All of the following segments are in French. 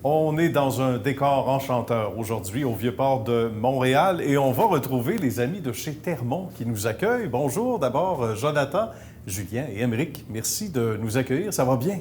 On est dans un décor enchanteur aujourd'hui au Vieux-Port de Montréal et on va retrouver les amis de chez Termont qui nous accueillent. Bonjour d'abord Jonathan, Julien et Émeric. Merci de nous accueillir. Ça va bien?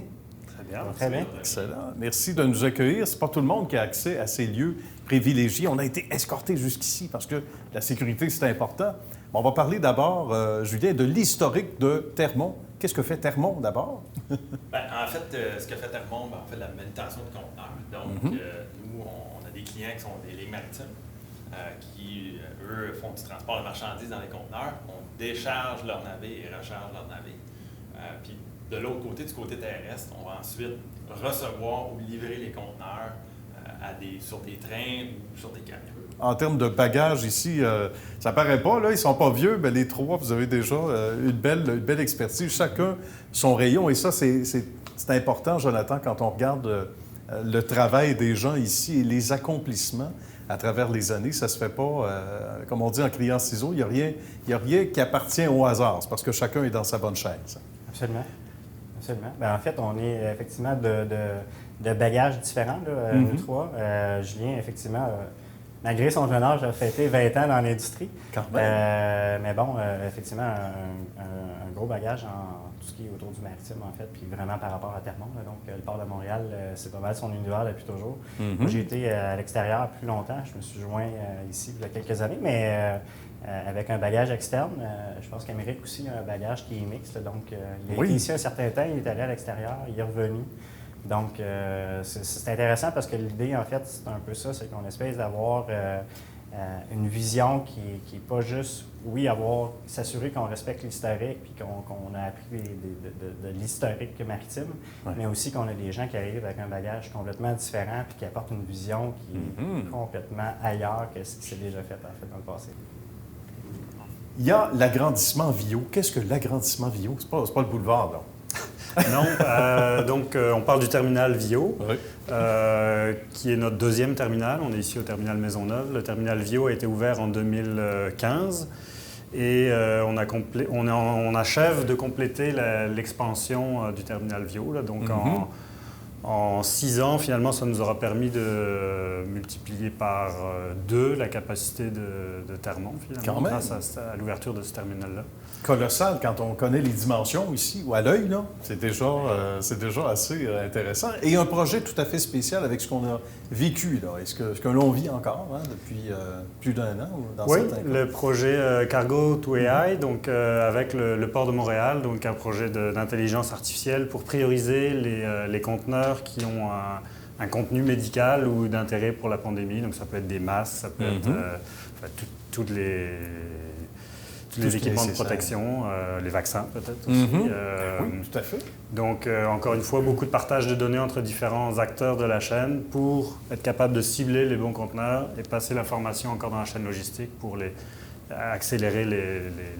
Très bien. Très bien. Excellent. Merci de nous accueillir. C'est pas tout le monde qui a accès à ces lieux privilégiés. On a été escortés jusqu'ici parce que la sécurité, c'est important. On va parler d'abord, Julien, de l'historique de Termont. Qu'est-ce que fait Termont d'abord? En fait, ce que fait Termont, on fait de la manutention de conteneurs. Donc, nous, on a des clients qui sont des lignes maritimes qui, eux, font du transport de marchandises dans les conteneurs. On décharge leur navire et recharge leur navire. Puis, de l'autre côté, du côté terrestre, on va ensuite recevoir ou livrer les conteneurs sur des trains ou sur des camions. En termes de bagages ici, ça paraît pas, là, ils sont pas vieux, mais les trois, vous avez déjà une belle expertise, chacun son rayon. Et ça, c'est important, Jonathan, quand on regarde le travail des gens ici et les accomplissements à travers les années. Ça se fait pas, comme on dit en criant ciseaux, il y a rien qui appartient au hasard. C'est parce que chacun est dans sa bonne chaise. Absolument. Absolument. Bien, en fait, on est effectivement de bagages différents, là, nous trois. Julien, effectivement, malgré son jeune âge, a fêté 20 ans dans l'industrie. Quand même. Mais bon, effectivement, un gros bagage en tout ce qui est autour du maritime, en fait, puis vraiment par rapport à Termont. Là. Donc, le port de Montréal, c'est pas mal son univers depuis toujours. Moi, j'ai été à l'extérieur plus longtemps. Je me suis joint ici il y a quelques années, mais avec un bagage externe. Je pense qu'Émeric aussi a un bagage qui est mixte. Donc, il a été ici un certain temps, il est allé à l'extérieur, il est revenu. Donc, c'est intéressant parce que l'idée, en fait, c'est un peu ça, c'est qu'on espère d'avoir une vision qui n'est pas juste, oui, s'assurer qu'on respecte l'historique puis qu'on a appris de l'historique maritime, mais aussi qu'on a des gens qui arrivent avec un bagage complètement différent puis qui apportent une vision qui est complètement ailleurs que ce qui s'est déjà fait, en fait, dans le passé. Il y a l'agrandissement Vio. Qu'est-ce que l'agrandissement Vio? C'est pas le boulevard, là. Non, donc on parle du terminal Vio, Oui. qui est notre deuxième terminal. On est ici au terminal Maisonneuve. Le terminal Vio a été ouvert en 2015 et on achève de compléter l'expansion du terminal Vio. Là. Donc en 6 ans, finalement, ça nous aura permis de multiplier par 2 la capacité de Termont, finalement, grâce à l'ouverture de ce terminal-là. Colossal quand on connaît les dimensions ici, ou à l'œil, là. C'est déjà assez intéressant. Et un projet tout à fait spécial avec ce qu'on a vécu, là. Est-ce que l'on vit encore depuis plus d'1 an? Dans certains cas? Le projet Cargo to AI, donc avec le port de Montréal, donc un projet d'intelligence artificielle pour prioriser les conteneurs qui ont un contenu médical ou d'intérêt pour la pandémie. Donc ça peut être des masques, ça peut être tous les équipements de protection, les vaccins peut-être aussi. Oui, tout à fait. Donc, encore une fois, beaucoup de partage de données entre différents acteurs de la chaîne pour être capable de cibler les bons conteneurs et passer l'information encore dans la chaîne logistique pour accélérer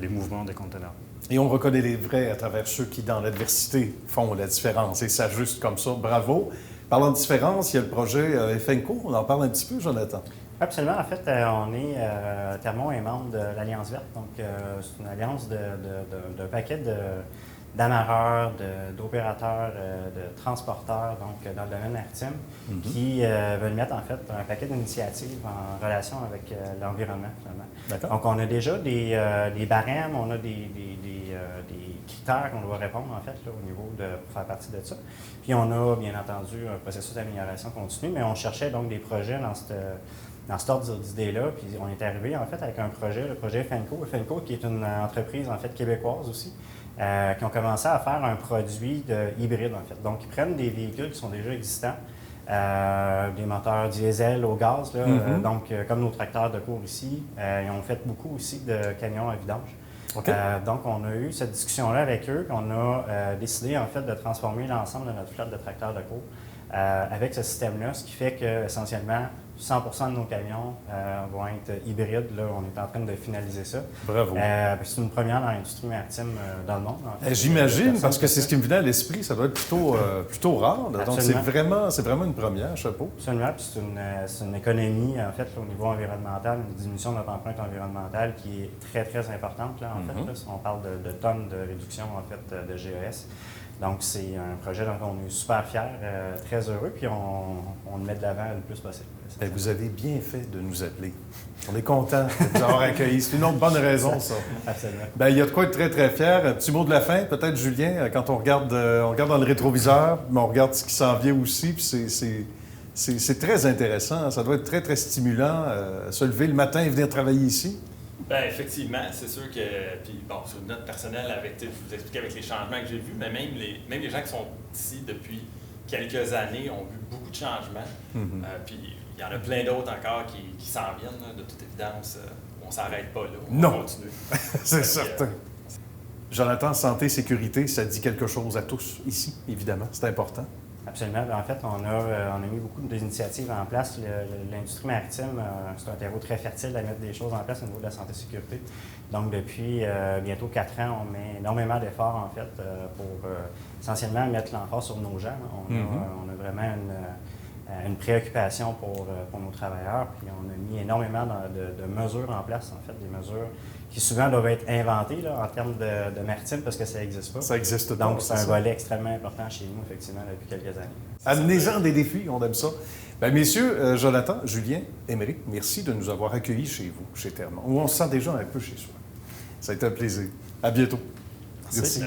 les mouvements des conteneurs. Et on reconnaît les vrais à travers ceux qui, dans l'adversité, font la différence et s'ajustent comme ça. Bravo. Parlant de différence, il y a le projet FNCO. On en parle un petit peu, Jonathan. Absolument. En fait, Termont est membre de l'Alliance verte. Donc, c'est une alliance d'un paquet d'amarreurs, d'opérateurs, de transporteurs, donc dans le domaine maritime, qui veulent mettre, en fait, un paquet d'initiatives en relation avec l'environnement, finalement. D'accord. Donc, on a déjà des barèmes, on a des critères qu'on doit répondre, en fait, là, au niveau pour faire partie de ça. Puis, on a, bien entendu, un processus d'amélioration continue, mais on cherchait donc des projets dans cet ordre d'idées-là, puis on est arrivé en fait avec un projet, le projet FNCO. FNCO qui est une entreprise en fait québécoise aussi, qui ont commencé à faire un produit hybride en fait. Donc ils prennent des véhicules qui sont déjà existants, des moteurs diesel au gaz, là, donc comme nos tracteurs de cours ici. Ils ont fait beaucoup aussi de camions à vidange. Okay. Donc on a eu cette discussion-là avec eux, on a décidé en fait de transformer l'ensemble de notre flotte de tracteurs de cours avec ce système-là, ce qui fait qu'essentiellement, 100% de nos camions vont être hybrides. Là, on est en train de finaliser ça. Bravo. C'est une première dans l'industrie maritime dans le monde. En fait. J'imagine, parce que c'est ce qui me venait à l'esprit. Ça doit être plutôt rare. Là. Donc, c'est Absolument. vraiment une première, chapeau. Absolument. Puis c'est une économie, en fait, au niveau environnemental, une diminution de notre empreinte environnementale qui est très, très importante. Là, en fait, là, on parle de tonnes de réduction, en fait, de GES. Donc, c'est un projet dont on est super fiers, très heureux, puis on le met de l'avant le plus possible. Bien, vous avez bien fait de nous appeler. On est content de vous avoir accueillis. C'est une autre bonne raison, ça. Absolument. Bien, il y a de quoi être très, très fier. Un petit mot de la fin, peut-être, Julien, quand on regarde dans le rétroviseur, mais on regarde ce qui s'en vient aussi, puis c'est très intéressant. Ça doit être très, très stimulant, se lever le matin et venir travailler ici. Bien, effectivement, c'est sûr que, puis bon, sur une note personnelle, je vous expliquais avec les changements que j'ai vus, mais même les gens qui sont ici depuis quelques années ont vu beaucoup de changements. Puis il y en a plein d'autres encore qui s'en viennent, là, de toute évidence. On ne s'arrête pas là, on va continuer. C'est certain. Jonathan, santé, sécurité, ça dit quelque chose à tous ici, évidemment. C'est important. Absolument. En fait, on a mis beaucoup d'initiatives en place. L'industrie maritime, c'est un terreau très fertile à mettre des choses en place au niveau de la santé et sécurité. Donc, depuis bientôt 4 ans, on met énormément d'efforts, en fait, pour essentiellement mettre l'emphase sur nos gens. On a vraiment une préoccupation pour nos travailleurs. Puis, on a mis énormément de mesures en place, en fait, des mesures qui souvent doivent être inventées là, en termes de maritime parce que ça n'existe pas. Ça existe pas. Donc, c'est un volet extrêmement important chez nous, effectivement, depuis quelques années. Amenez-en des défis, on aime ça. Bien, messieurs, Jonathan, Julien, Émeric, merci de nous avoir accueillis chez vous, chez Thermon, où on se sent déjà un peu chez soi. Ça a été un plaisir. À bientôt. Merci.